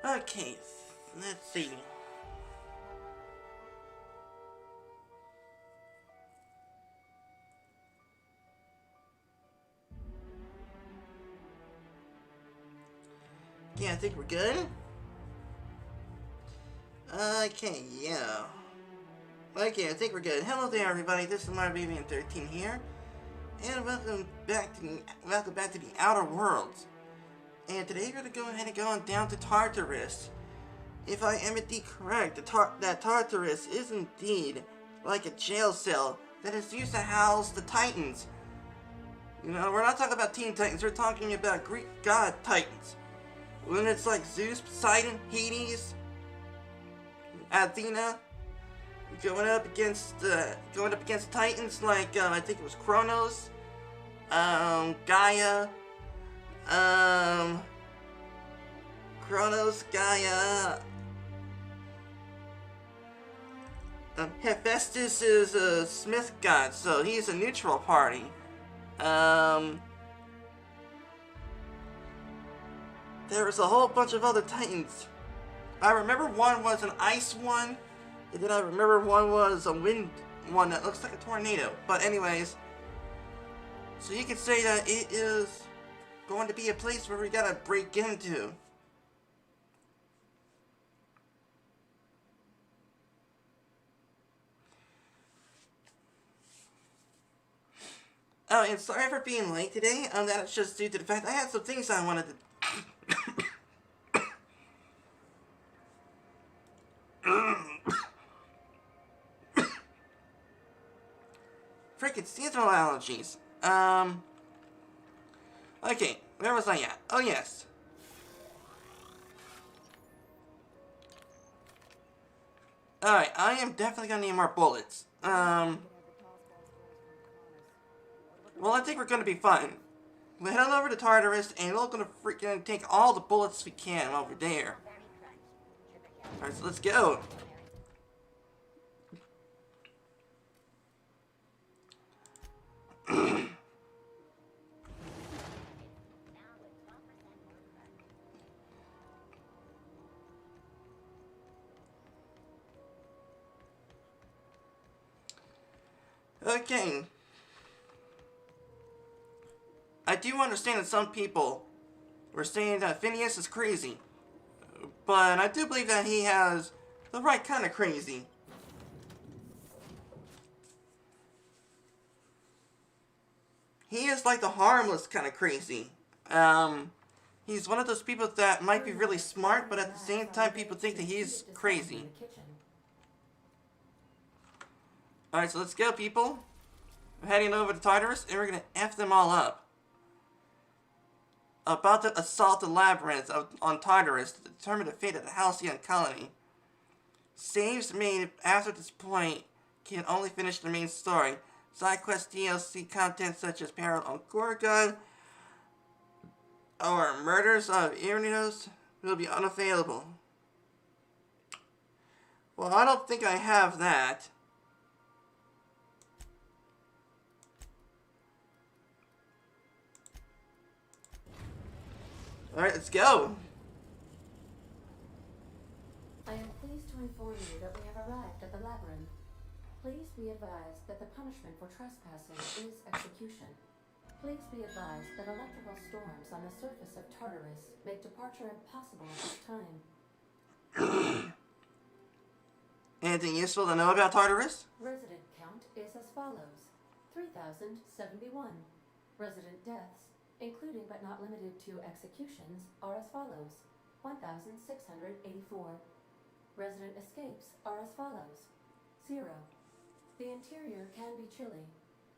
Okay, let's see. Okay, I think we're good. Okay, yeah. Okay, I think we're good. Hello there, everybody. This is my baby 13 here, and welcome back to the Outer Worlds. And today we're gonna go ahead and go on down to Tartarus. If I am indeed correct, that Tartarus is indeed like a jail cell that is used to house the Titans. You know, we're not talking about Teen Titans. We're talking about Greek god Titans. When it's like Zeus, Poseidon, Hades, Athena, going up against Titans like I think it was Kronos, Gaia, Hephaestus is a Smith god, so he's a neutral party. There was a whole bunch of other Titans. I remember one was an ice one, and then I remember one was a wind one that looks like a tornado. But anyways, so you could say that it is going to be a place where we gotta break into. Oh, and sorry for being late today. That's just due to the fact I had some things I wanted to. Freaking seasonal allergies. Okay, where was I at? Oh, yes. Alright, I am definitely gonna need more bullets. Well, I think we're gonna be fine. We'll head on over to Tartarus, and we're gonna freaking take all the bullets we can over there. Alright, so let's go. Okay. I do understand that some people were saying that PHINEAS is crazy, but I do believe that he has the right kind of crazy. He is like the harmless kind of crazy. He's one of those people that might be really smart, but at the same time people think that he's crazy. Alright, so let's go, people. We're heading over to Tartarus, and we're gonna F them all up. About to assault the labyrinth on Tartarus to determine the fate of the Halcyon colony. Saves made after this point can only finish the main story. Side quest DLC content such as Peril on Gorgon or Murders of Irinos will be unavailable. Well, I don't think I have that. Alright, let's go! I am pleased to inform you that we have arrived at the labyrinth. Please be advised that the punishment for trespassing is execution. Please be advised that electrical storms on the surface of Tartarus make departure impossible at this time. Anything useful to know about Tartarus? Resident count is as follows: 3,071. Resident deaths, including but not limited to executions, are as follows: 1,684. Resident escapes are as follows: 0. The interior can be chilly.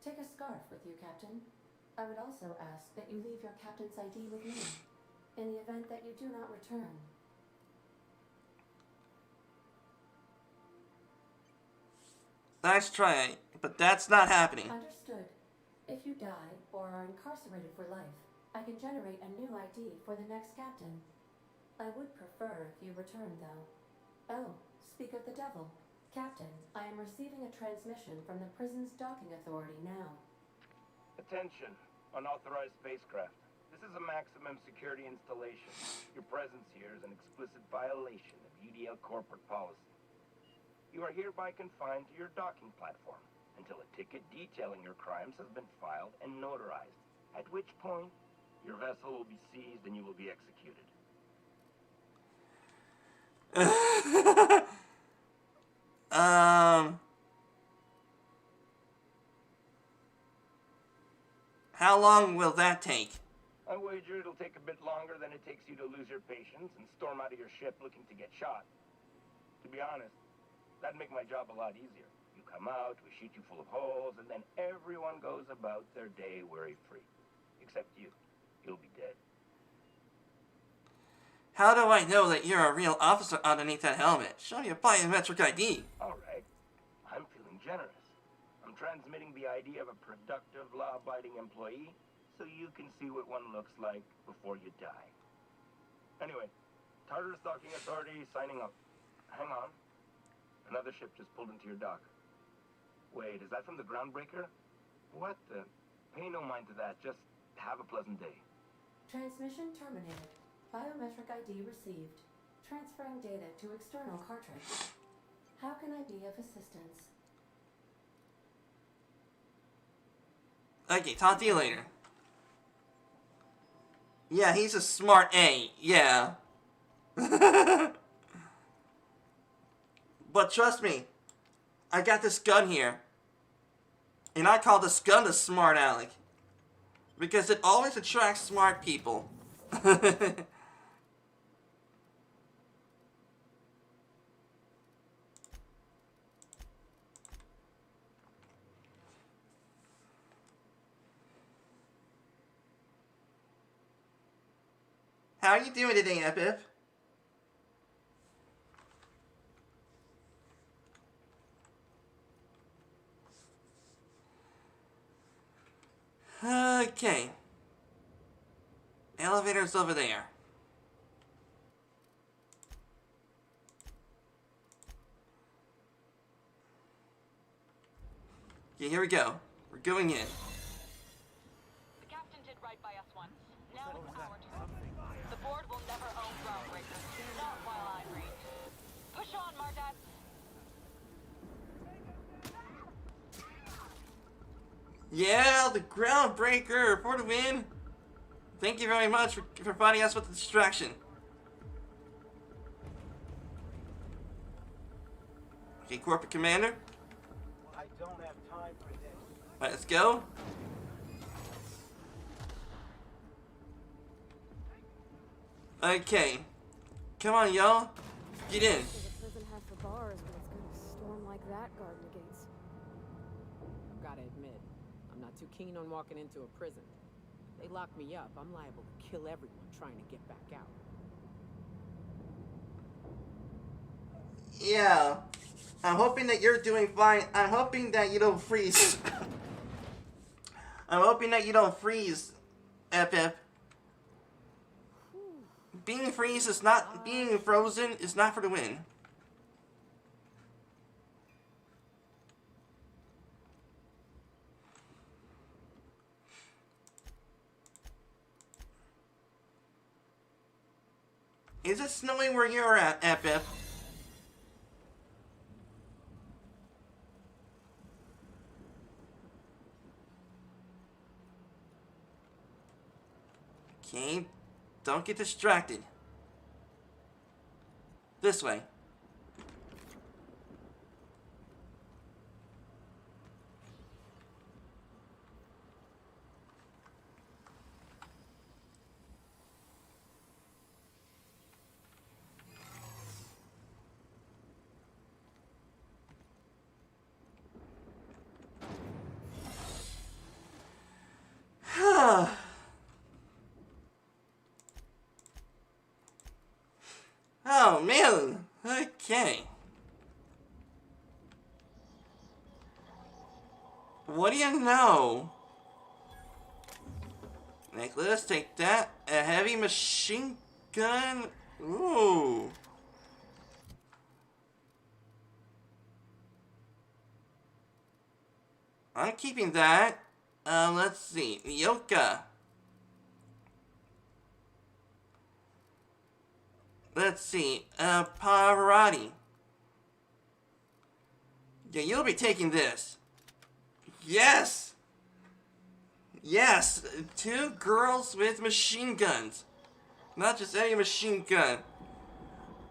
Take a scarf with you, Captain. I would also ask that you leave your captain's ID with me, in the event that you do not return. Nice try, but that's not happening. Understood. If you die or are incarcerated for life, I can generate a new ID for the next captain. I would prefer if you return, though. Oh, speak of the devil. Captain, I am receiving a transmission from the prison's docking authority now. Attention, unauthorized spacecraft. This is a maximum security installation. Your presence here is an explicit violation of UDL corporate policy. You are hereby confined to your docking platform until a ticket detailing your crimes has been filed and notarized, at which point your vessel will be seized and you will be executed. How long will that take? I wager it'll take a bit longer than it takes you to lose your patience and storm out of your ship looking to get shot. To be honest, that'd make my job a lot easier. You come out, we shoot you full of holes, and then everyone goes about their day worry-free. Except you. You'll be dead. How do I know that you're a real officer underneath that helmet? Show me a biometric ID. Alright. I'm feeling generous. I'm transmitting the ID of a productive, law-abiding employee so you can see what one looks like before you die. Anyway, Tartarus Docking Authority signing up. Hang on. Another ship just pulled into your dock. Wait, is that from the groundbreaker? What the? Pay no mind to that. Just have a pleasant day. Transmission terminated. Biometric ID received. Transferring data to external cartridge. How can I be of assistance? Okay, talk to you later. Yeah, he's a smart A. Yeah. But trust me, I got this gun here. And I call this gun the Smart Alec. Because it always attracts smart people. How are you doing today, Epip? Okay. Elevator's over there. Okay, here we go. We're going in. The captain did right by us once. Now it's our turn. The board will never own groundbreakers. Not while I reign. Push on, Mardat. Yeah, the groundbreaker for the win. Thank you very much for providing us with the distraction. Okay, Corporate Commander. I don't have time for this. Alright, let's go. Okay. Come on, y'all. Get in. The prison has for bars, but it's gonna storm like that guarding the gates. I've gotta admit, I'm not too keen on walking into a prison. They lock me up, I'm liable to kill everyone trying to get back out. Yeah. I'm hoping that you're doing fine. I'm hoping that you don't freeze. I'm hoping that you don't freeze, Epip. Being freeze is not... Being frozen is not for the win. Is it snowing where you're at, Epip? Okay, don't get distracted. This way. Oh, man. Okay. What do you know? Necklace, take that. A heavy machine gun. Ooh. I'm keeping that. Let's see. Yoka. Let's see. Pavarotti. Yeah, you'll be taking this. Yes! Yes! 2 girls with machine guns. Not just any machine gun.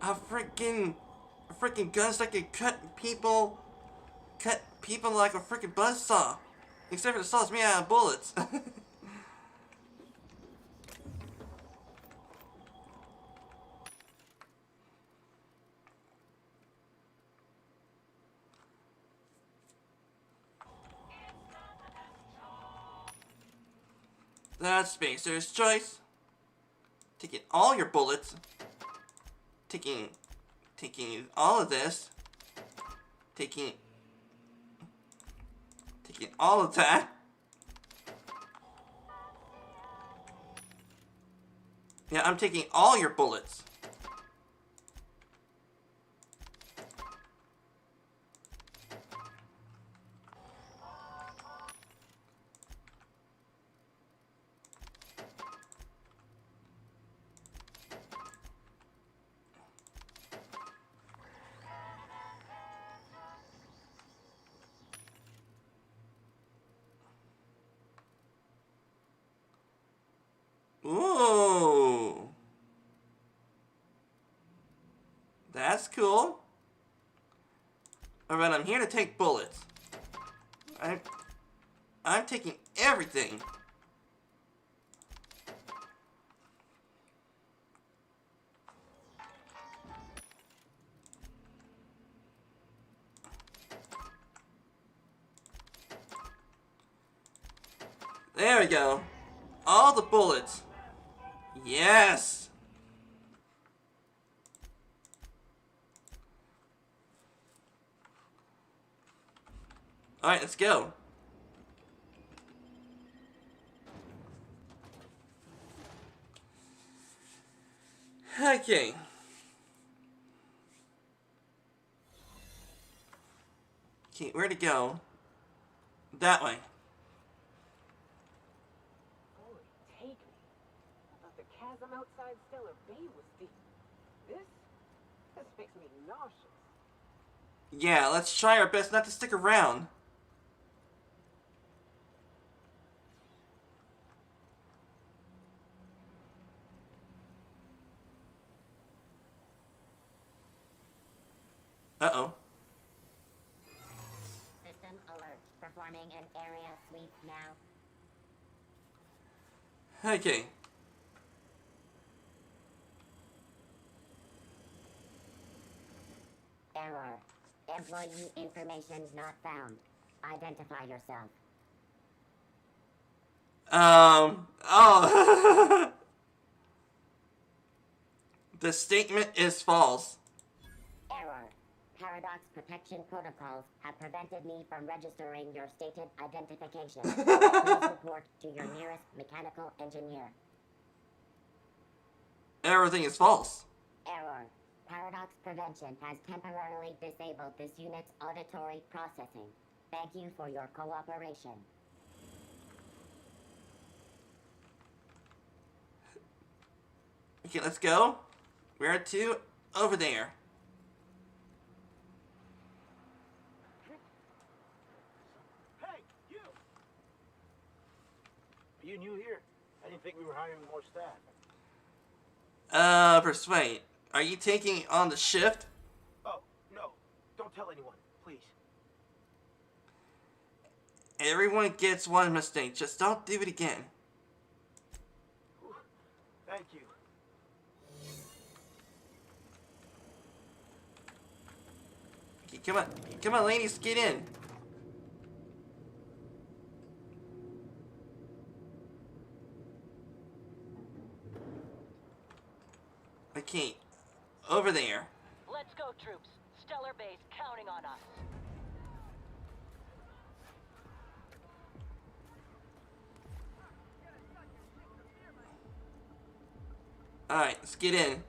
A freaking guns that can cut people like a freaking buzzsaw. Except for the saw's made out of bullets. That's Spacer's choice. Taking all your bullets. Taking all of this. Taking all of that. Yeah, I'm taking all your bullets. Ooh. That's cool. Alright, I'm here to take bullets. I'm taking everything. There we go. All the bullets. Yes! Alright, let's go. Okay. Okay, where to go? That way. Holy, take me. I thought the chasm outside Stellar Bay was deep. This makes me nauseous. Yeah, let's try our best not to stick around. Uh-oh. System alert. Performing an area sweep now. Okay. Error. Employee information not found. Identify yourself. Oh. The statement is false. Error. Paradox protection protocols have prevented me from registering your stated identification. Please report to your nearest mechanical engineer. Everything is false. Error. Paradox Prevention has temporarily disabled this unit's auditory processing. Thank you for your cooperation. Okay, let's go. Where to? Over there. Hey, you! Are you new here? I didn't think we were hiring more staff. Persuade. Are you taking on the shift? Oh, no. Don't tell anyone, please. Everyone gets one mistake. Just don't do it again. Whew. Thank you. Okay, come on. Come on, ladies, get in. Okay. Over there. Let's go, troops. Stellar Base counting on us. Alright, let's get in.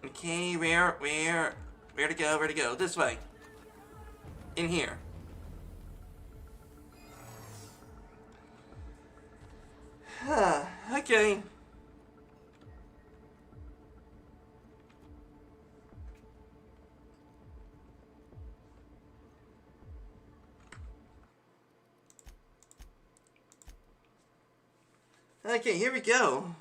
Okay, where to go? This way. In here. Okay. Okay, here we go.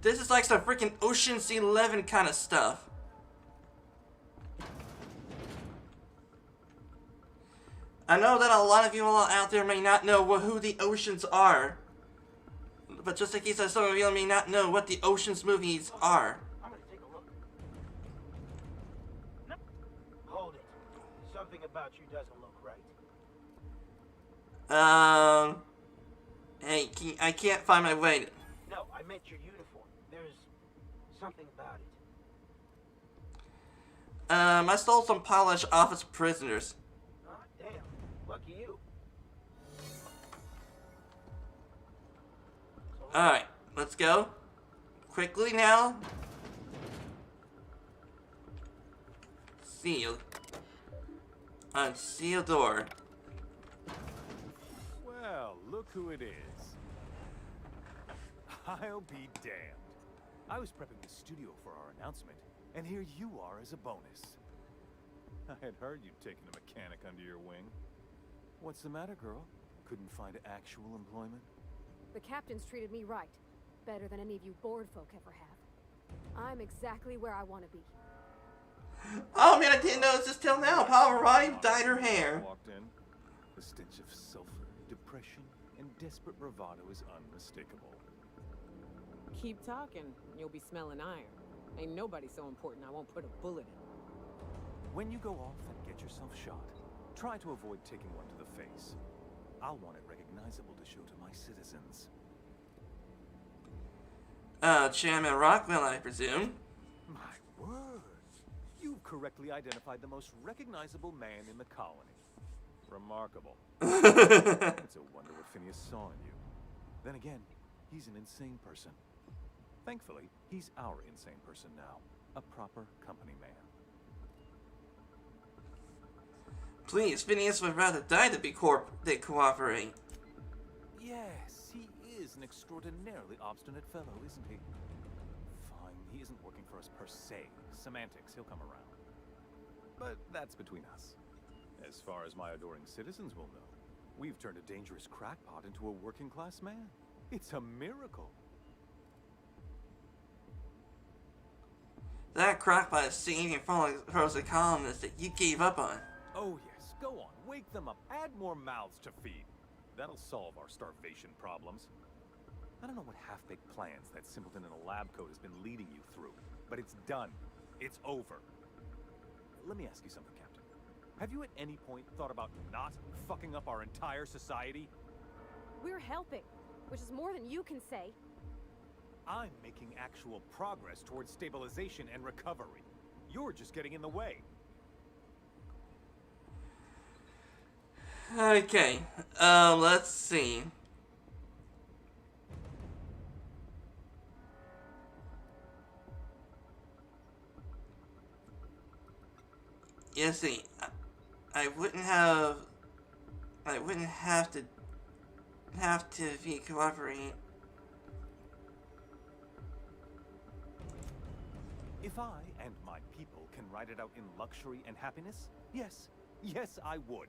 This is like some freaking Ocean's 11 kind of stuff. I know that a lot of you all out there may not know who the Oceans are. But just in case that some of you may not know what the Oceans movies are. I'm gonna take a look. No. Hold it. Something about you doesn't look right. Hey, I can't find my way. No, I meant your uniform. There's something about it. I stole some polished office prisoners. Ah, damn. Lucky you. Alright, let's go. Quickly now. Seal. Unseal door. Well, look who it is. I'll be damned. I was prepping the studio for our announcement, and here you are as a bonus. I had heard you'd taken a mechanic under your wing. What's the matter, girl? Couldn't find actual employment? The captain's treated me right. Better than any of you bored folk ever have. I'm exactly where I want to be. Oh man, I didn't notice this till now. Pavarotti dyed her hair. Walked in. The stench of sulfur, depression, and desperate bravado is unmistakable. Keep talking, you'll be smelling iron. Ain't nobody so important I won't put a bullet in. When you go off and get yourself shot, try to avoid taking one to the face. I'll want it recognizable to show to my citizens. Chairman Rockwell, I presume. My word! You've correctly identified the most recognizable man in the colony. Remarkable. It's a wonder what Phineas saw in you. Then again, he's an insane person. Thankfully, he's our insane person now. A proper company man. Please, Phineas would rather die than cooperate. Yes, he is an extraordinarily obstinate fellow, isn't he? Fine, he isn't working for us per se. Semantics, he'll come around. But that's between us. As far as my adoring citizens will know, we've turned a dangerous crackpot into a working-class man. It's a miracle. That crackpot is saving from those colonists that you gave up on. Oh yes, go on, wake them up, add more mouths to feed. That'll solve our starvation problems. I don't know what half-baked plans that simpleton in a lab coat has been leading you through, but it's done. It's over. Let me ask you something, Captain. Have you at any point thought about not fucking up our entire society? We're helping, which is more than you can say. I'm making actual progress towards stabilization and recovery. You're just getting in the way. Okay, let's see. You see, I wouldn't have to be cooperating. If I and my people can ride it out in luxury and happiness, yes, I would.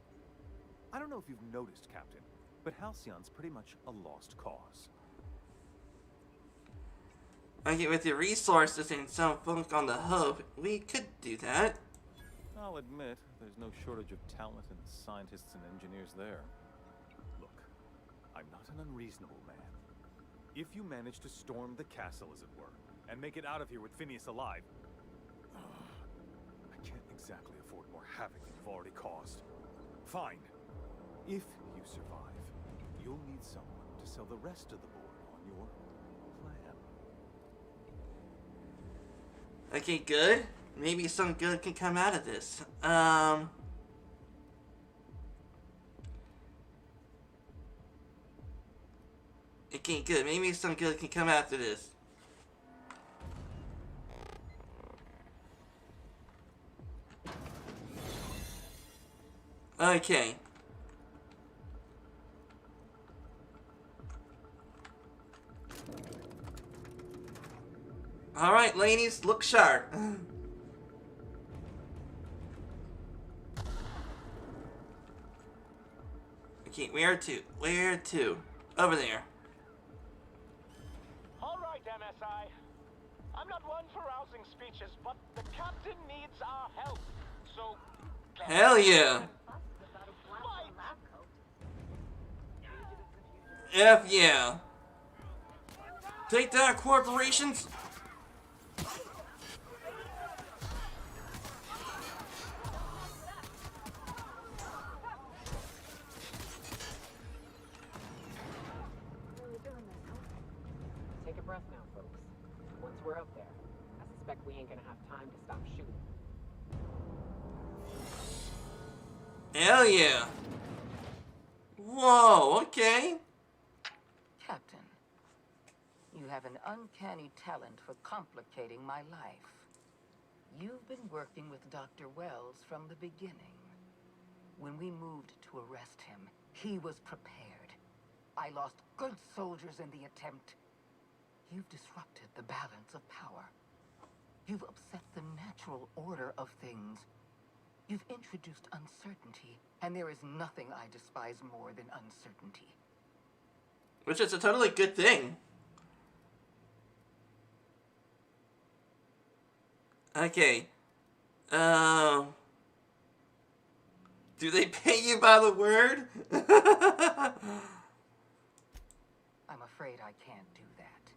I don't know if you've noticed, Captain, but Halcyon's pretty much a lost cause. Okay, with the resources and some folk on the hub, we could do that. I'll admit, there's no shortage of talented scientists and engineers there. Look, I'm not an unreasonable man. If you manage to storm the castle, as it were, and make it out of here with Phineas alive, I can't exactly afford more havoc than you've already caused. Fine. If you survive, you'll need someone to sell the rest of the board on your plan. Okay, good. Maybe some good can come out of this. Okay, good. Maybe some good can come after this. Okay. Alright, ladies, look sharp. Okay, where to? Where to? Over there. All right, MSI. I'm not one for rousing speeches, but the captain needs our help. So, Hell yeah. F yeah. Take that, corporations. Take a breath now, folks. Once we're up there, I suspect we ain't gonna have time to stop shooting. Hell yeah. Whoa, okay. Captain, you have an uncanny talent for complicating my life. You've been working with Dr. Wells from the beginning. When we moved to arrest him, he was prepared. I lost good soldiers in the attempt. You've disrupted the balance of power. You've upset the natural order of things. You've introduced uncertainty, and there is nothing I despise more than uncertainty. Which is a totally good thing. Okay. Do they pay you by the word? I'm afraid I can't do that.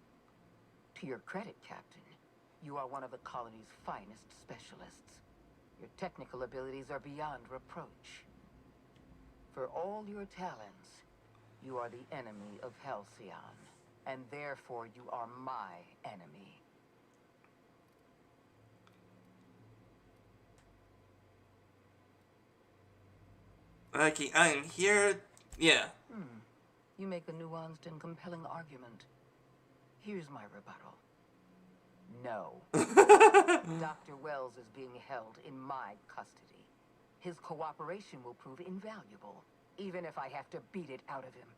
To your credit, Captain, you are one of the colony's finest specialists. Your technical abilities are beyond reproach. For all your talents, you are the enemy of Halcyon, and therefore you are my enemy. Okay, I am here. Yeah. You make a nuanced and compelling argument. Here's my rebuttal. No. Dr. Wells is being held in my custody. His cooperation will prove invaluable, even if I have to beat it out of him.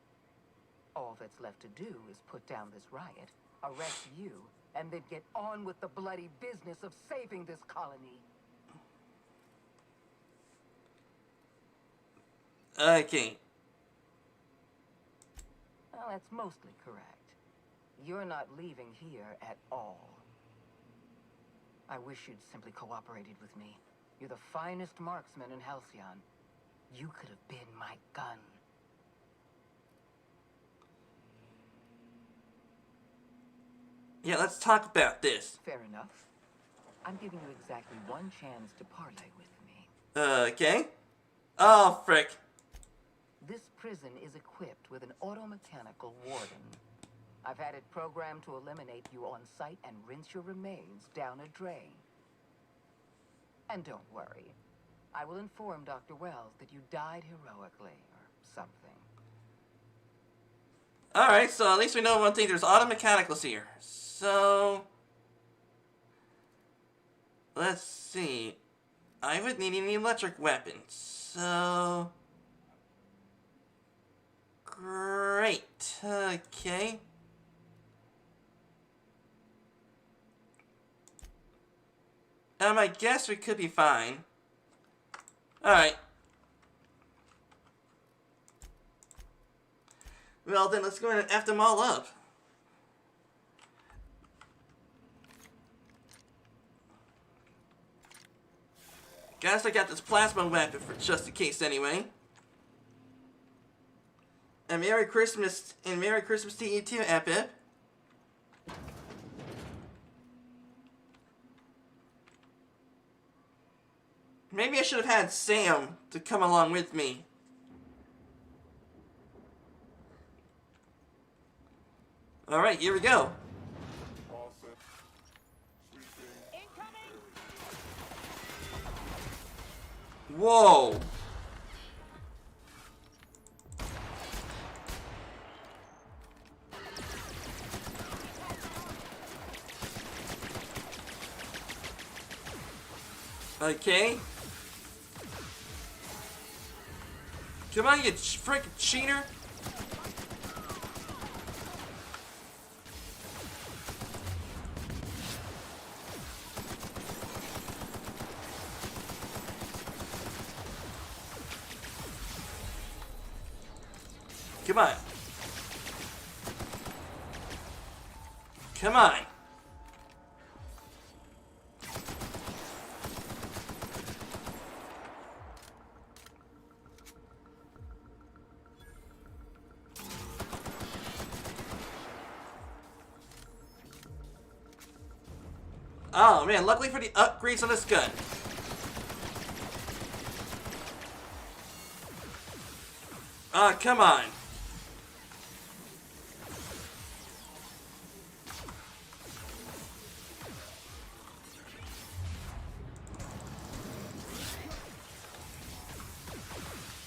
All that's left to do is put down this riot, arrest you, and then get on with the bloody business of saving this colony. Okay. Well, that's mostly correct. You're not leaving here at all. I wish you'd simply cooperated with me. You're the finest marksman in Halcyon. You could have been my gun. Yeah, let's talk about this. Fair enough. I'm giving you exactly one chance to parlay with me. Okay. Oh, frick. This prison is equipped with an automechanical warden. I've had it programmed to eliminate you on sight and rinse your remains down a drain. And don't worry. I will inform Dr. Wells that you died heroically, or something. Alright, so at least we know one thing. There's automechanicals here. So... let's see. I would need an electric weapon. So... great. Okay. I guess we could be fine. Alright. Well, then let's go ahead and F them all up. Guys, I got this plasma weapon for just in case anyway. And Merry Christmas to you too, Epip. Maybe I should have had Sam to come along with me. Alright, here we go. Whoa! Okay. Come on, you freaking cheater! Come on. Come on. Oh man, luckily for the upgrades on this gun. Ah, come on.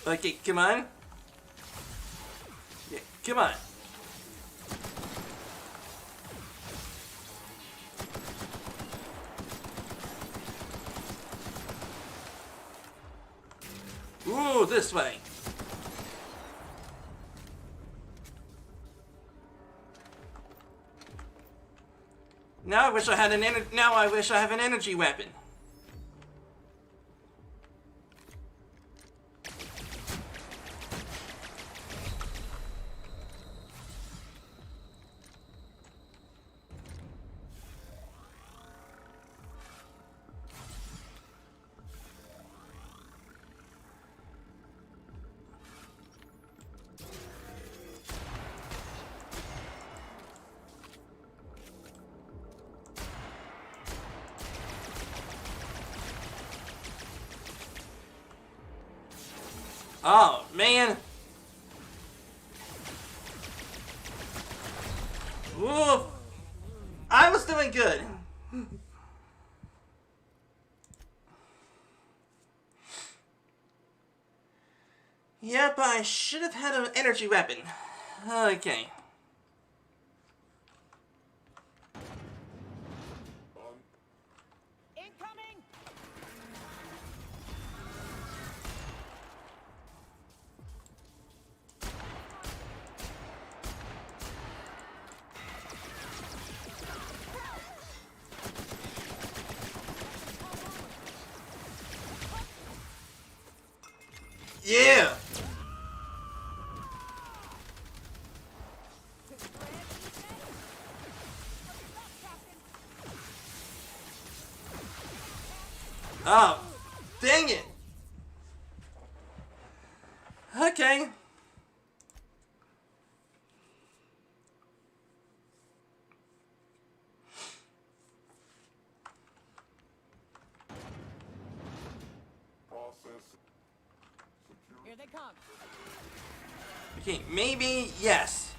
Okay, come on. Yeah, come on. Ooh, this way. Now I wish I had now I wish I have an energy weapon. Oh, man. Ooh. I was doing good. Yep, I should have had an energy weapon. Okay. Yeah! Oh, dang it! Okay. Here they come. Okay, maybe yes.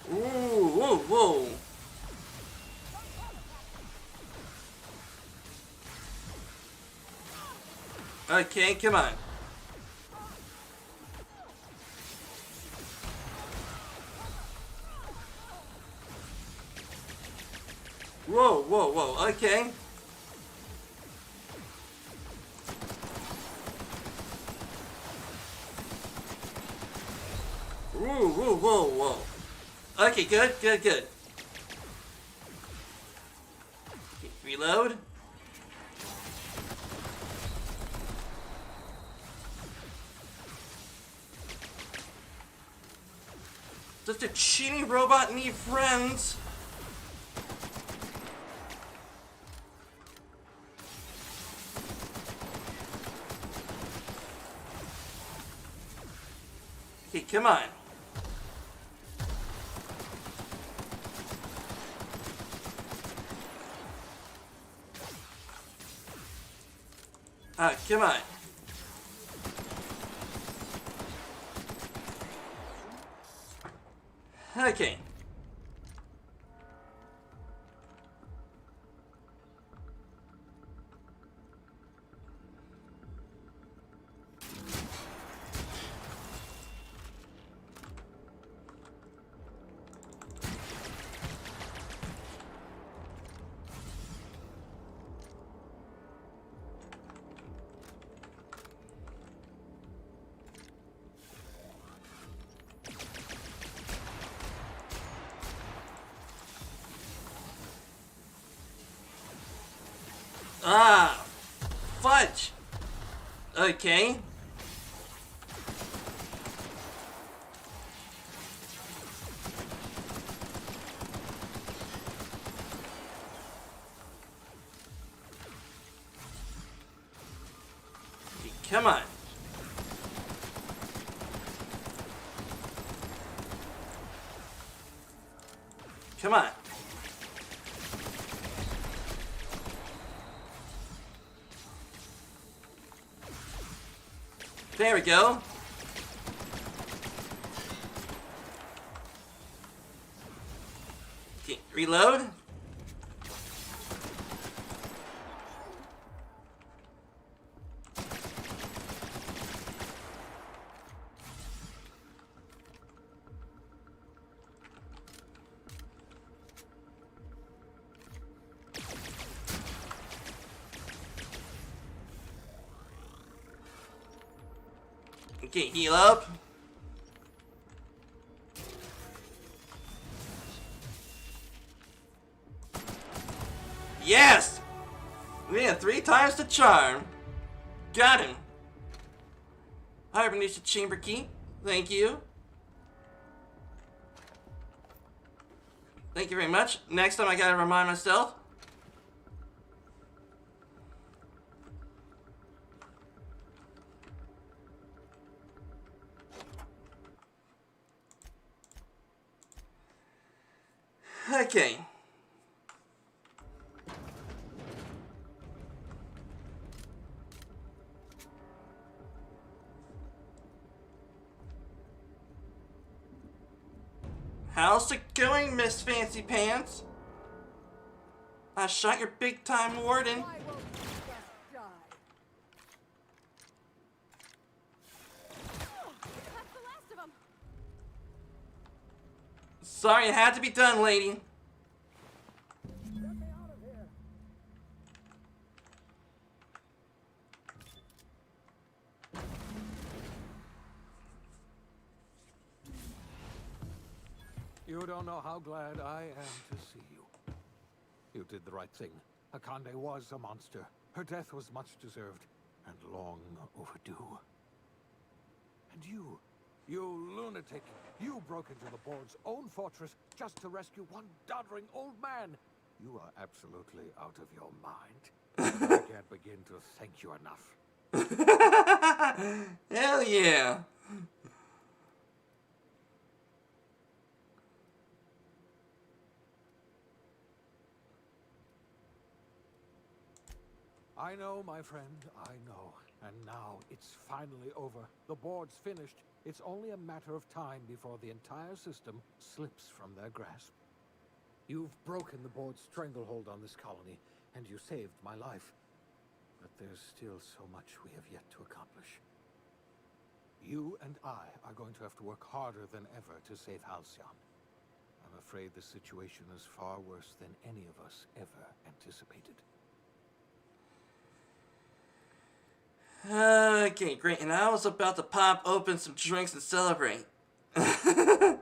Ooh, whoa, whoa. Okay, come on. Whoa, whoa, whoa, okay. Whoa, whoa, whoa, whoa. Okay, good, good, good. Okay, reload. Does the cheating robot need friends? Okay, come on. Come on. Okay. Ah! Fudge! Okay. Come on. Come on. There we go. Okay, reload. Okay, heal up. Yes! We had 3 times the charm. Got him. Hibernation chamber key. Thank you. Thank you very much. Next time I gotta remind myself. Okay. How's it going, Miss Fancy Pants? I shot your big-time warden. Why won't you just die? That's the last of them. Sorry, it had to be done, lady. You don't know how glad I am to see you. You did the right thing. Akande was a monster. Her death was much deserved, and long overdue. And you lunatic, you broke into the board's own fortress just to rescue one doddering old man. You are absolutely out of your mind. I can't begin to thank you enough. Hell yeah. I know, my friend, I know. And now it's finally over. The board's finished. It's only a matter of time before the entire system slips from their grasp. You've broken the board's stranglehold on this colony, and you saved my life. But there's still so much we have yet to accomplish. You and I are going to have to work harder than ever to save Halcyon. I'm afraid the situation is far worse than any of us ever anticipated. Okay, great. And I was about to pop open some drinks and celebrate. Earth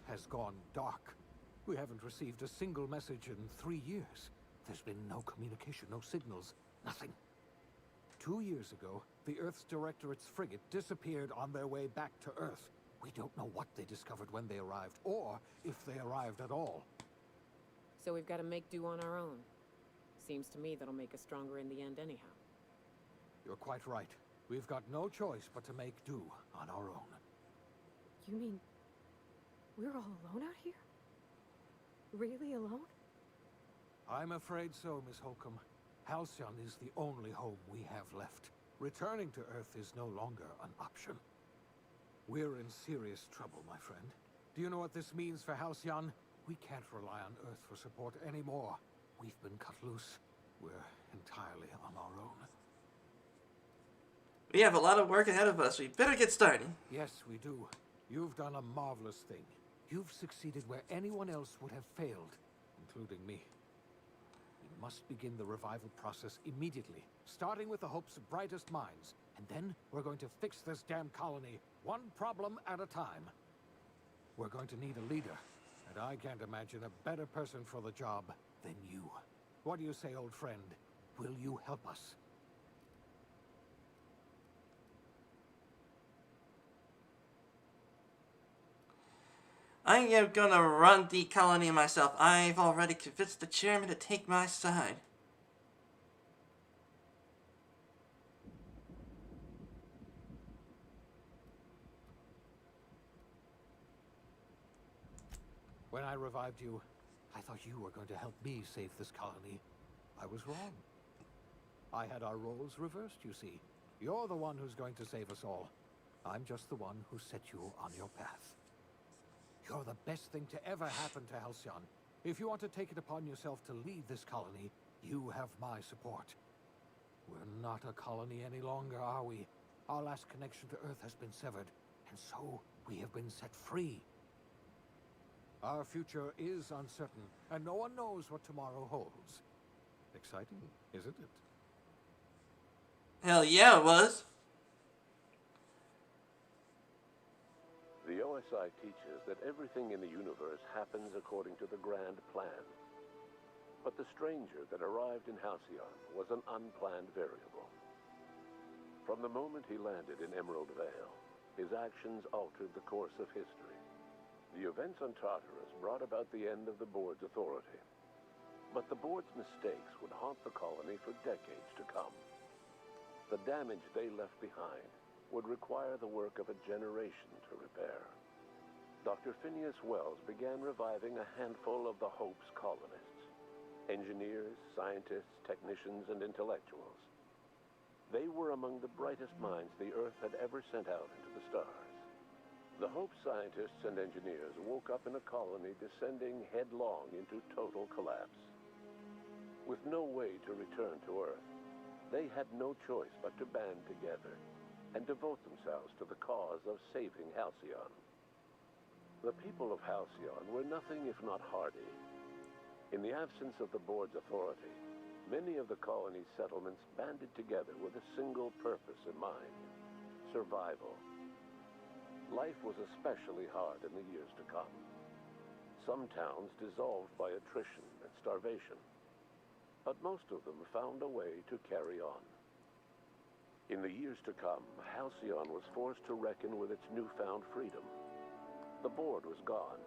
has gone dark. We haven't received a single message in 3 years. There's been no communication, no signals, nothing. 2 years ago, the Earth's Directorate's frigate disappeared on their way back to Earth. We don't know what they discovered when they arrived, or if they arrived at all. So we've got to make do on our own. Seems to me that'll make us stronger in the end anyhow. You're quite right. We've got no choice but to make do on our own. You mean we're all alone out here? Really alone? I'm afraid so, Miss Holcomb. Halcyon is the only home we have left. Returning to Earth is no longer an option. We're in serious trouble, my friend. Do you know what this means for Halcyon? We can't rely on Earth for support anymore. We've been cut loose. We're entirely on our own. We have a lot of work ahead of us. We better get started. Yes, we do. You've done a marvelous thing. You've succeeded where anyone else would have failed, including me. We must begin the revival process immediately, starting with the hope's brightest minds. And then we're going to fix this damn colony, one problem at a time. We're going to need a leader, and I can't imagine a better person for the job than you. What do you say, old friend? Will you help us? I am gonna run the colony myself. I've already convinced the chairman to take my side. When I revived you, I thought you were going to help me save this colony. I was wrong. I had our roles reversed, you see. You're the one who's going to save us all. I'm just the one who set you on your path. You're the best thing to ever happen to Halcyon. If you want to take it upon yourself to lead this colony, you have my support. We're not a colony any longer, are we? Our last connection to Earth has been severed, and so we have been set free. Our future is uncertain, and no one knows what tomorrow holds. Exciting, isn't it? Hell yeah, it was. The OSI teaches that everything in the universe happens according to the grand plan. But the stranger that arrived in Halcyon was an unplanned variable. From the moment he landed in Emerald Vale, his actions altered the course of history. The events on Tartarus brought about the end of the board's authority. But the board's mistakes would haunt the colony for decades to come. The damage they left behind would require the work of a generation to repair. Dr. Phineas Wells began reviving a handful of the Hope's colonists. Engineers, scientists, technicians, and intellectuals. They were among the brightest minds the Earth had ever sent out into the stars. The Hope scientists and engineers woke up in a colony descending headlong into total collapse. With no way to return to Earth, they had no choice but to band together and devote themselves to the cause of saving Halcyon. The people of Halcyon were nothing if not hardy. In the absence of the board's authority, many of the colony's settlements banded together with a single purpose in mind: survival. Life was especially hard in the years to come. Some towns dissolved by attrition and starvation, but most of them found a way to carry on. In the years to come, Halcyon was forced to reckon with its newfound freedom. The board was gone,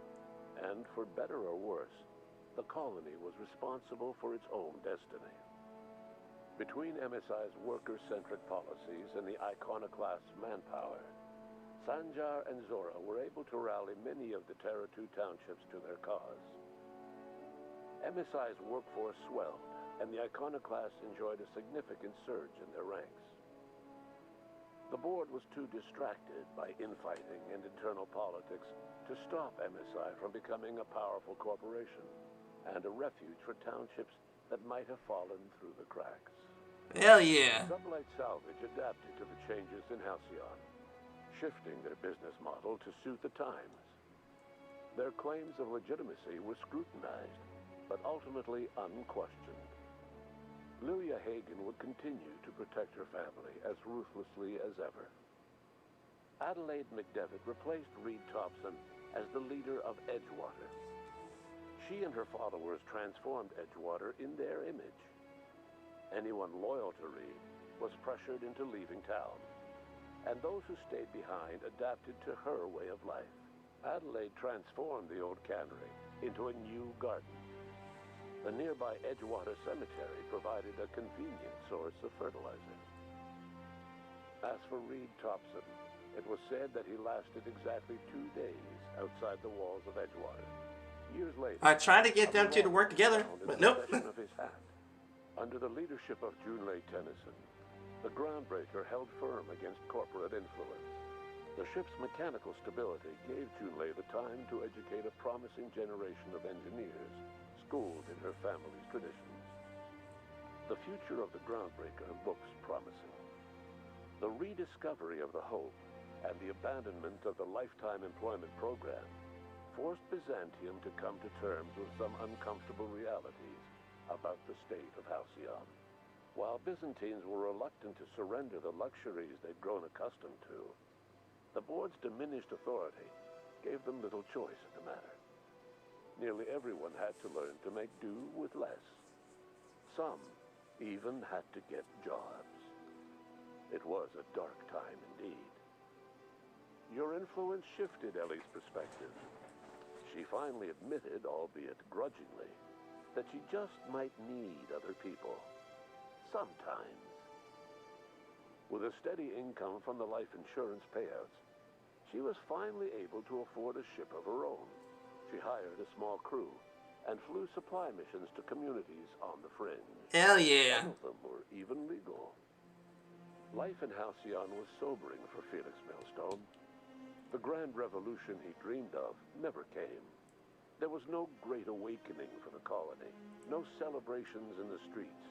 and for better or worse, the colony was responsible for its own destiny. Between MSI's worker-centric policies and the iconoclast's manpower, Sanjar and Zora were able to rally many of the Terra 2 townships to their cause. MSI's workforce swelled, and the iconoclasts enjoyed a significant surge in their ranks. The board was too distracted by infighting and internal politics to stop MSI from becoming a powerful corporation and a refuge for townships that might have fallen through the cracks. Hell yeah. Sublight Salvage adapted to the changes in Halcyon, shifting their business model to suit the times. Their claims of legitimacy were scrutinized, but ultimately unquestioned. Lilia Hagen would continue to protect her family as ruthlessly as ever. Adelaide McDevitt replaced Reed Thompson as the leader of Edgewater. She and her followers transformed Edgewater in their image. Anyone loyal to Reed was pressured into leaving town, and those who stayed behind adapted to her way of life. Adelaide transformed the old cannery into a new garden. The nearby Edgewater Cemetery provided a convenient source of fertilizer. As for Reed Thompson, it was said that he lasted exactly 2 days outside the walls of Edgewater. Years later, I tried to get them two to work together, but nope. Of his hat. Under the leadership of Junlei Tennyson, the Groundbreaker held firm against corporate influence. The ship's mechanical stability gave Junlei the time to educate a promising generation of engineers, schooled in her family's traditions. The future of the Groundbreaker looks promising. The rediscovery of the Hope and the abandonment of the lifetime employment program forced Byzantium to come to terms with some uncomfortable realities about the state of Halcyon. While Byzantines were reluctant to surrender the luxuries they'd grown accustomed to, the board's diminished authority gave them little choice in the matter. Nearly everyone had to learn to make do with less. some even had to get jobs. It was a dark time indeed. Your influence shifted Ellie's perspective. She finally admitted, albeit grudgingly, that she just might need other people. Sometimes. With a steady income from the life insurance payouts, she was finally able to afford a ship of her own. She hired a small crew and flew supply missions to communities on the fringe. Hell yeah. Some of them were even legal. Life in Halcyon was sobering for Felix Millstone. The grand revolution he dreamed of never came. There was no great awakening for the colony, no celebrations in the streets.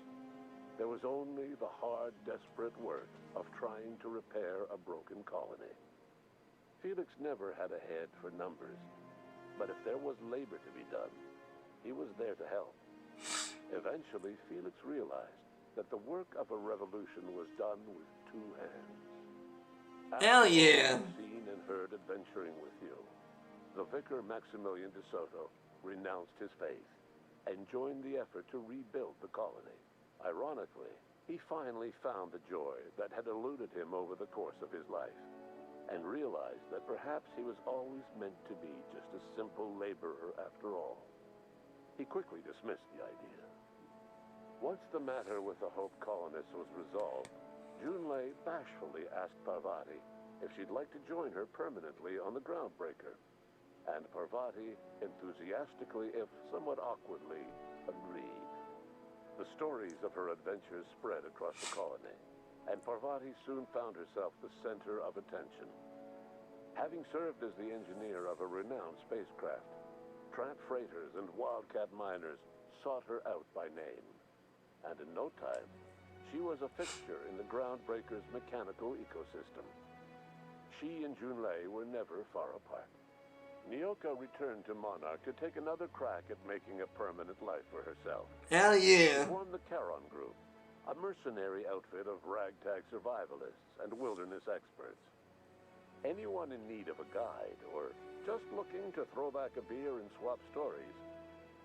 There was only the hard, desperate work of trying to repair a broken colony. Felix never had a head for numbers, but if there was labor to be done, he was there to help. Eventually, Felix realized that the work of a revolution was done with two hands. Hell yeah! Seen and heard adventuring with you, the vicar Maximilian de Soto renounced his faith and joined the effort to rebuild the colony. Ironically, he finally found the joy that had eluded him over the course of his life, and realized that perhaps he was always meant to be just a simple laborer after all. He quickly dismissed the idea. Once the matter with the Hope colonists was resolved, Junlei bashfully asked Parvati if she'd like to join her permanently on the Groundbreaker, and Parvati enthusiastically, if somewhat awkwardly, agreed. The stories of her adventures spread across the colony, and Parvati soon found herself the center of attention. Having served as the engineer of a renowned spacecraft, tramp freighters and wildcat miners sought her out by name, and in no time, she was a fixture in the Groundbreaker's mechanical ecosystem. She and Junlei were never far apart. Nyoka returned to Monarch to take another crack at making a permanent life for herself. Hell yeah! She formed the Charon Group, a mercenary outfit of ragtag survivalists and wilderness experts. Anyone in need of a guide, or just looking to throw back a beer and swap stories,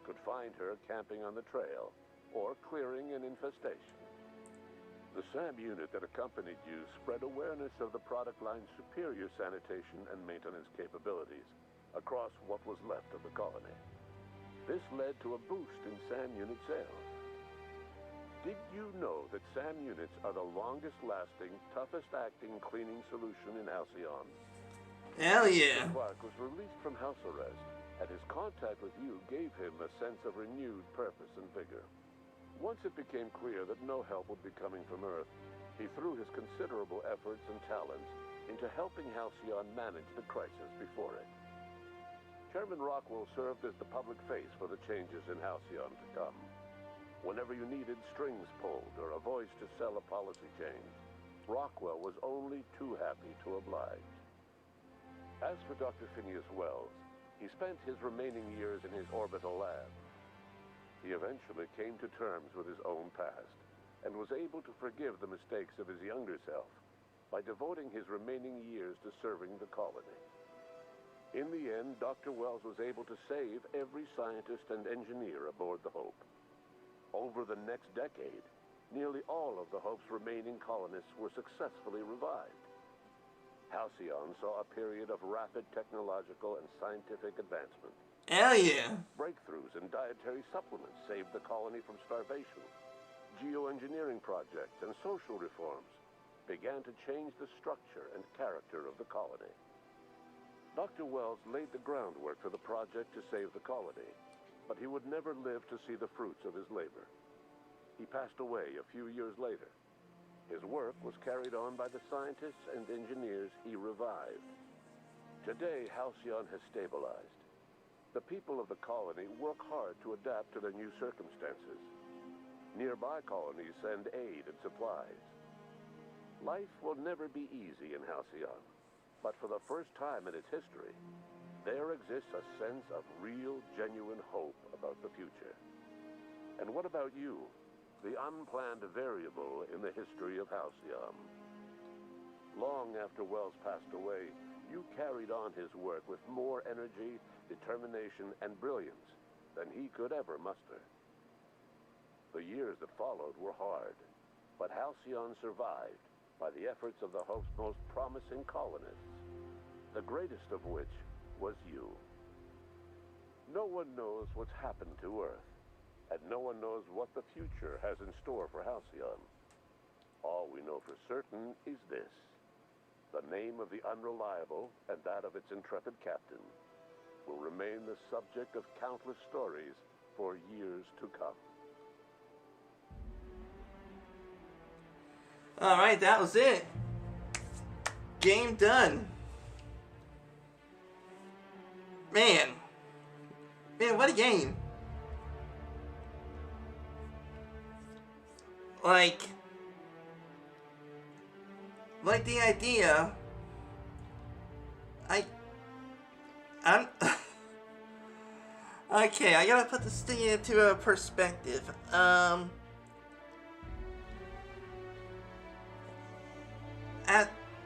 could find her camping on the trail or clearing an infestation. The SAM unit that accompanied you spread awareness of the product line's superior sanitation and maintenance capabilities across what was left of the colony. This led to a boost in SAM unit sales. Did you know that SAM units are the longest-lasting, toughest-acting cleaning solution in Halcyon? Hell yeah! Clark was released from house arrest, and his contact with you gave him a sense of renewed purpose and vigor. Once it became clear that no help would be coming from Earth, he threw his considerable efforts and talents into helping Halcyon manage the crisis before it. Chairman Rockwell served as the public face for the changes in Halcyon to come. Whenever you needed strings pulled or a voice to sell a policy change, Rockwell was only too happy to oblige. As for Dr. Phineas Wells, he spent his remaining years in his orbital lab. He eventually came to terms with his own past and was able to forgive the mistakes of his younger self by devoting his remaining years to serving the colony. In the end, Dr. Wells was able to save every scientist and engineer aboard the Hope. Over the next decade, nearly all of the Hope's remaining colonists were successfully revived. Halcyon saw a period of rapid technological and scientific advancement. Hell yeah! Breakthroughs in dietary supplements saved the colony from starvation. Geoengineering projects and social reforms began to change the structure and character of the colony. Dr. Wells laid the groundwork for the project to save the colony, but he would never live to see the fruits of his labor. He passed away a few years later. His work was carried on by the scientists and engineers he revived. Today, Halcyon has stabilized. The people of the colony work hard to adapt to their new circumstances. Nearby colonies send aid and supplies. Life will never be easy in Halcyon, but for the first time in its history, there exists a sense of real, genuine hope about the future. And what about you, the unplanned variable in the history of Halcyon? Long after Wells passed away, you carried on his work with more energy, determination, and brilliance than he could ever muster. The years that followed were hard, but Halcyon survived by the efforts of the host's most promising colonists, the greatest of which was you. No one knows what's happened to Earth, and no one knows what the future has in store for Halcyon. All we know for certain is this: the name of the Unreliable and that of its intrepid captain will remain the subject of countless stories for years to come. Alright, that was it. Game done. Man, what a game. Like the idea, I'm okay, I gotta put this thing into a perspective.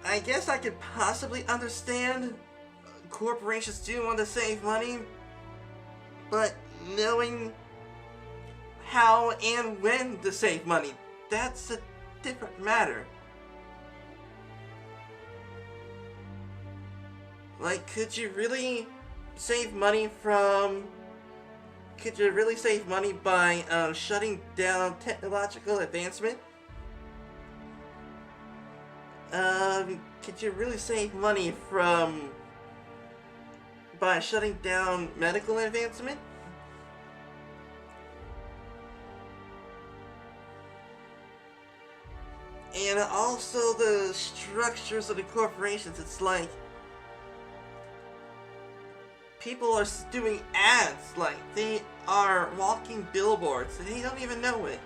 I guess I could possibly understand corporations do want to save money, but knowing how and when to save money, that's a different matter. Like, could you really save money by shutting down technological advancement? Could you really save money by shutting down medical advancement? And also the structures of the corporations, it's like people are doing ads like they are walking billboards and they don't even know it.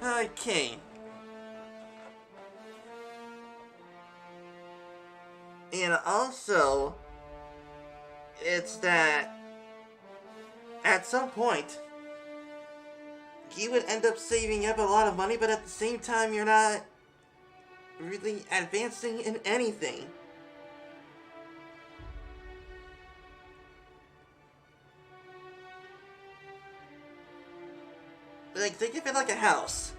Okay. And also, it's that at some point, you would end up saving up a lot of money, but at the same time, you're not really advancing in anything. Like, think of it like a house.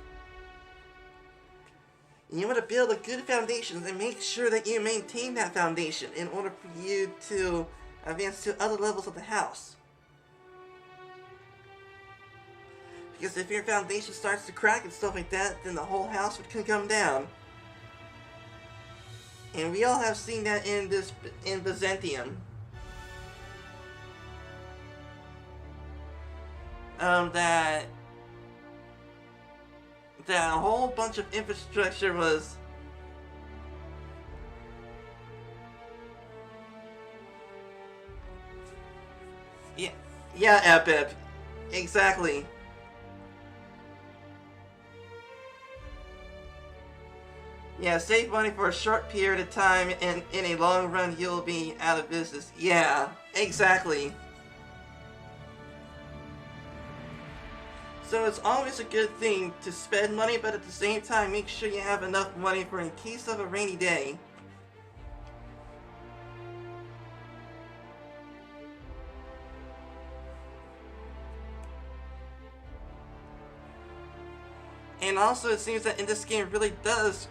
You want to build a good foundation and make sure that you maintain that foundation in order for you to advance to other levels of the house. Because if your foundation starts to crack and stuff like that, then the whole house would come down. And we all have seen that in Byzantium. That a whole bunch of infrastructure was yeah, Epip. Exactly. Yeah, save money for a short period of time and in a long run you'll be out of business. Yeah, exactly. So it's always a good thing to spend money, but at the same time, make sure you have enough money for in case of a rainy day. And also, it seems that in this game really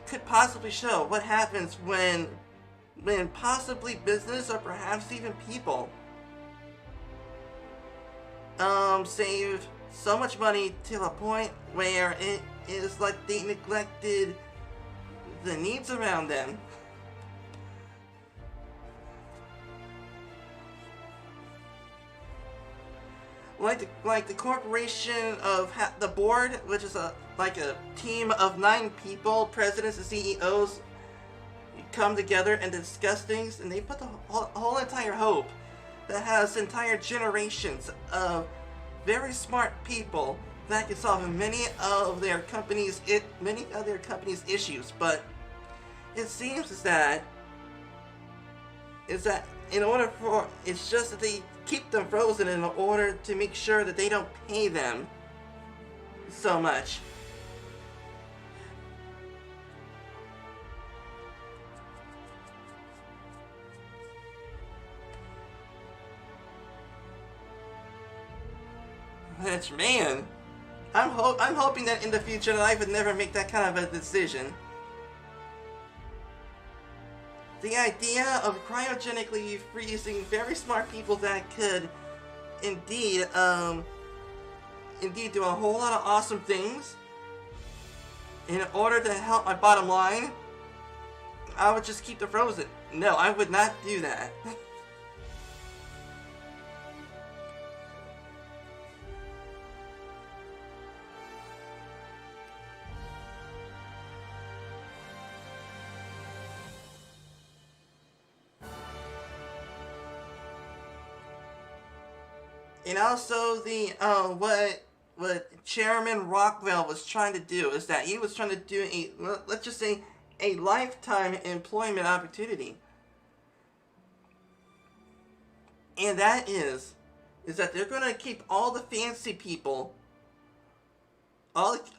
could possibly show what happens when possibly business or perhaps even people save so much money to a point where it is like they neglected the needs around them. Like the corporation of the board, which is like a team of 9 people, presidents and CEOs, come together and discuss things, and they put the whole entire hope that has entire generations of very smart people that can solve many of their company's issues. But it seems that in order for it's just that they keep them frozen in order to make sure that they don't pay them so much. Which, man, I'm hoping that in the future that I would never make that kind of a decision. The idea of cryogenically freezing very smart people that could indeed do a whole lot of awesome things in order to help my bottom line, I would just keep them frozen. No, I would not do that. And also the what Chairman Rockwell was trying to do is that he was trying to do a, let's just say, a lifetime employment opportunity. And that is that they're going to keep all the fancy people,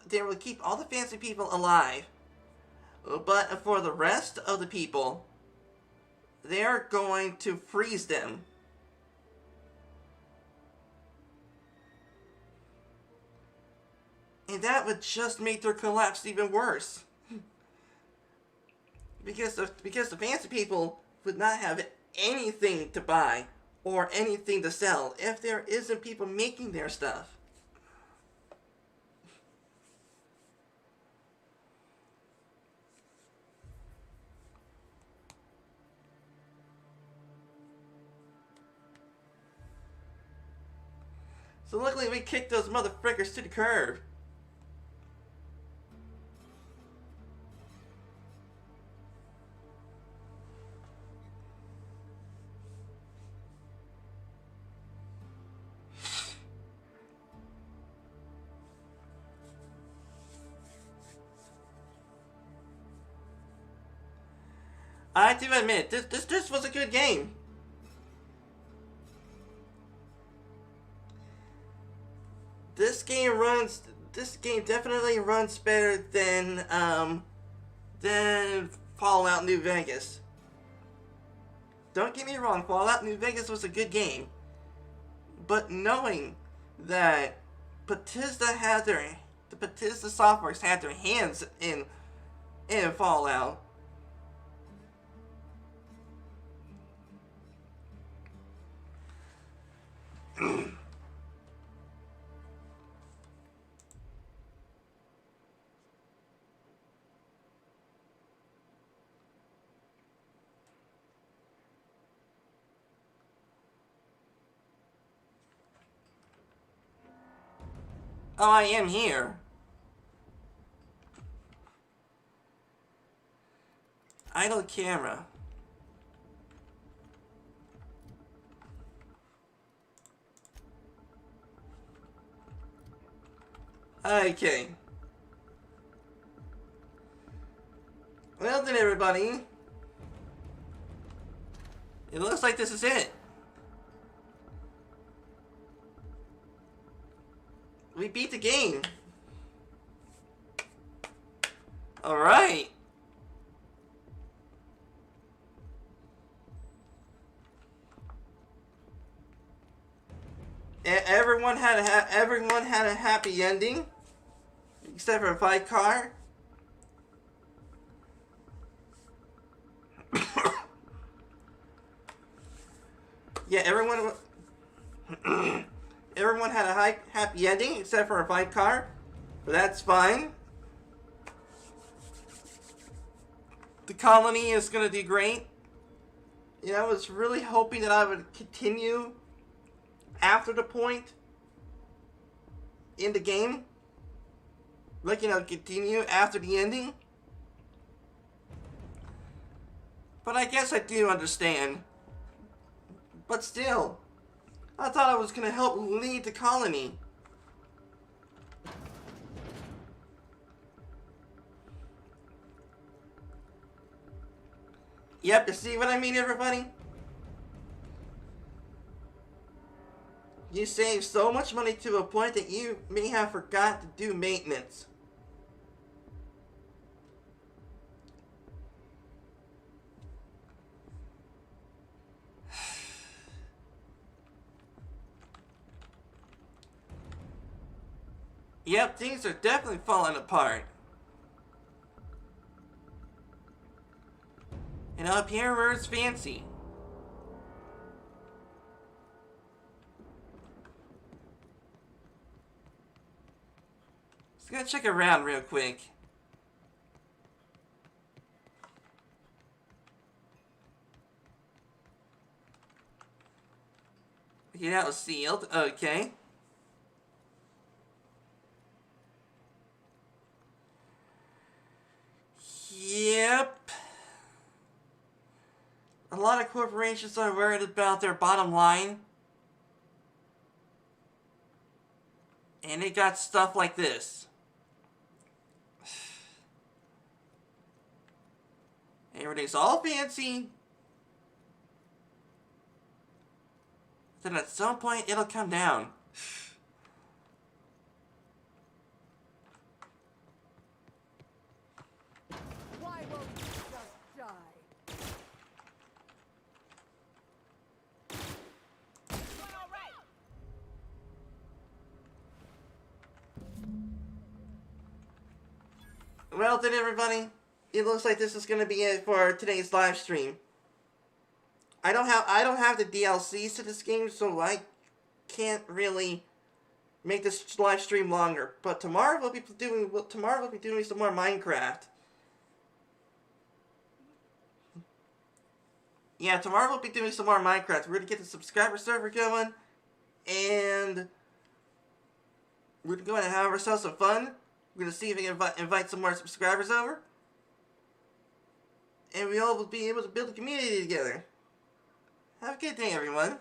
they will keep all the fancy people alive, but for the rest of the people, they're going to freeze them. And that would just make their collapse even worse. Because the fancy people would not have anything to buy or anything to sell if there isn't people making their stuff. So luckily we kicked those motherfuckers to the curb. I do admit, this was a good game. This game definitely runs better than Fallout New Vegas. Don't get me wrong, Fallout New Vegas was a good game. But knowing that Bethesda Softworks had their hands in Fallout, oh, I am here. Idle camera. Okay. Well then, everybody. It looks like this is it. We beat the game. Alright. Everyone had a happy ending, except for Fight Car. Yeah, everyone had a happy ending except for a Fight Car, but that's fine. The colony is gonna do great. You know, I was really hoping that I would continue after the point in the game. Like, you know, continue after the ending. But I guess I do understand. But still, I thought I was going to help lead the colony. Yep, you see what I mean, everybody? you save so much money to a point that you may have forgot to do maintenance. Yep, things are definitely falling apart. And up here, where's Fancy? Just gonna check around real quick. Okay, that was sealed. Okay. Yep. A lot of corporations are worried about their bottom line. And they got stuff like this. Everything's all fancy. Then at some point it'll come down. Why won't you just die? Well then, everybody, it looks like this is gonna be it for today's live stream. I don't have the DLCs to this game, so I can't really make this live stream longer. But tomorrow we'll be doing some more Minecraft. Yeah, tomorrow we'll be doing some more Minecraft. We're gonna get the subscriber server going, and we're going to have ourselves some fun. We're going to see if we can invite some more subscribers over. And we all will be able to build a community together. Have a good day, everyone.